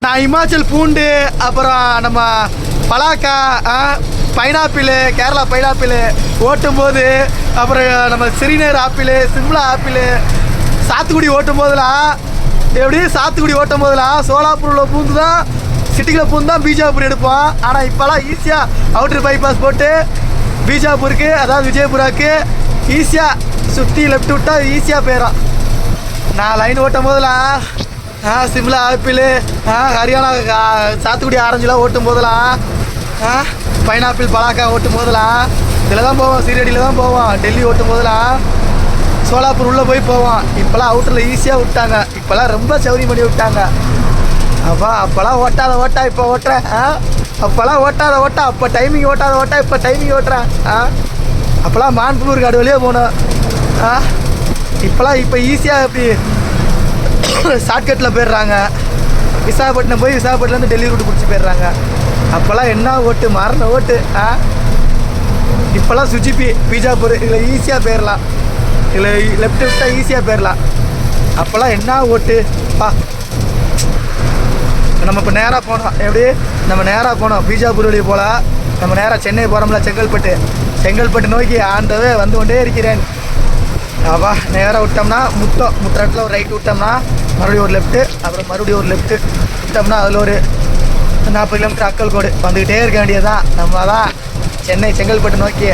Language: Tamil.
நான் இமாச்சல் பூண்டு, அப்புறம் நம்ம பலாக்கா, பைனாப்பிள், கேரளா பைனாப்பிள் ஓட்டும் போது, அப்புறம் நம்ம ஸ்ரீநகர் ஆப்பிள், சிம்லா ஆப்பிள், சாத்துக்குடி ஓட்டும் போதெல்லாம் எப்படி சாத்துக்குடி ஓட்டும் போதெல்லாம் சோலாப்பூரில் பூந்து தான், சிட்டியில் பூந்து தான் பீஜாப்பூர் எடுப்போம். ஆனால் இப்போலாம் ஈஸியாக அவுட்டர் பைபாஸ் போட்டு பீஜாப்பூருக்கு, அதாவது விஜயபுராவுக்கு ஈஸியாக சுற்றி லெஃப்ட் விட்டால் ஈஸியாக போயிடும். நான் லைன் ஓட்டும் போதெல்லாம் சிம்லா ஆப்பிள், ஹரியானா சாத்துக்குடி ஆரஞ்சுலாம் ஓட்டும் போதெல்லாம், பைனாப்பிள் பலாக்கா ஓட்டும் போதெல்லாம் இதில் தான் போவோம். சீரடியில் தான் போவோம். டெல்லி ஓட்டும் போதெல்லாம் சோலாப்பூர் உள்ளே போய் போவோம். இப்போலாம் அவுட்டரில் ஈஸியாக விட்டாங்க. இப்போலாம் ரொம்ப சௌரியம் பண்ணி விட்டாங்க. அப்போல்லாம் ஓட்டாத ஓட்டா இப்போ ஓட்டுறேன். அப்போல்லாம் ஓட்டாத ஓட்டா, அப்போ டைமிங் ஓட்டாத ஓட்டா, இப்போ டைமிங் ஓட்டுறேன். அப்போல்லாம் மான்பூர் காடு வழியே போகணும். இப்போ ஈஸியாக இப்படி ஷார்ட்கட்டில் போயிடுறாங்க. விசாகப்பட்டினம் போய் விசாகப்பட்டினத்துலேருந்து டெல்லி ரூட்டு பிடிச்சி போயிடுறாங்க. அப்போல்லாம் என்ன ஓட்டு, மரண ஓட்டு. இப்போல்லாம் சுஜிபி பீஜாப்பூர், இதில் ஈஸியாக போயிடலாம். இதில் லெஃப்ட் விட்டால் ஈஸியாக போயிடலாம். அப்போல்லாம் என்ன ஓட்டு பா. நம்ம இப்போ நேராக போனோம். எப்படி நம்ம நேராக போனோம் பீஜாப்பூர் வழியே போகலாம். நம்ம நேராக சென்னை போகிறோம்ல, செங்கல்பட்டு நோக்கி ஆண்டவே வந்து கொண்டே இருக்கிறேன். நேராக விட்டோம்னா முட்டுற இடத்துல ஒரு ரைட் விட்டோம்னா மறுபடியும் ஒரு லெஃப்ட்டு, அப்புறம் மறுபடியும் ஒரு லெஃப்ட்டு விட்டோம்னா அதில் ஒரு 40 கிலோமீட்டர் அக்கல்கோடு வந்துக்கிட்டே இருக்க வேண்டியது தான். நம்ம தான் சென்னை செங்கல்பட்டு நோக்கி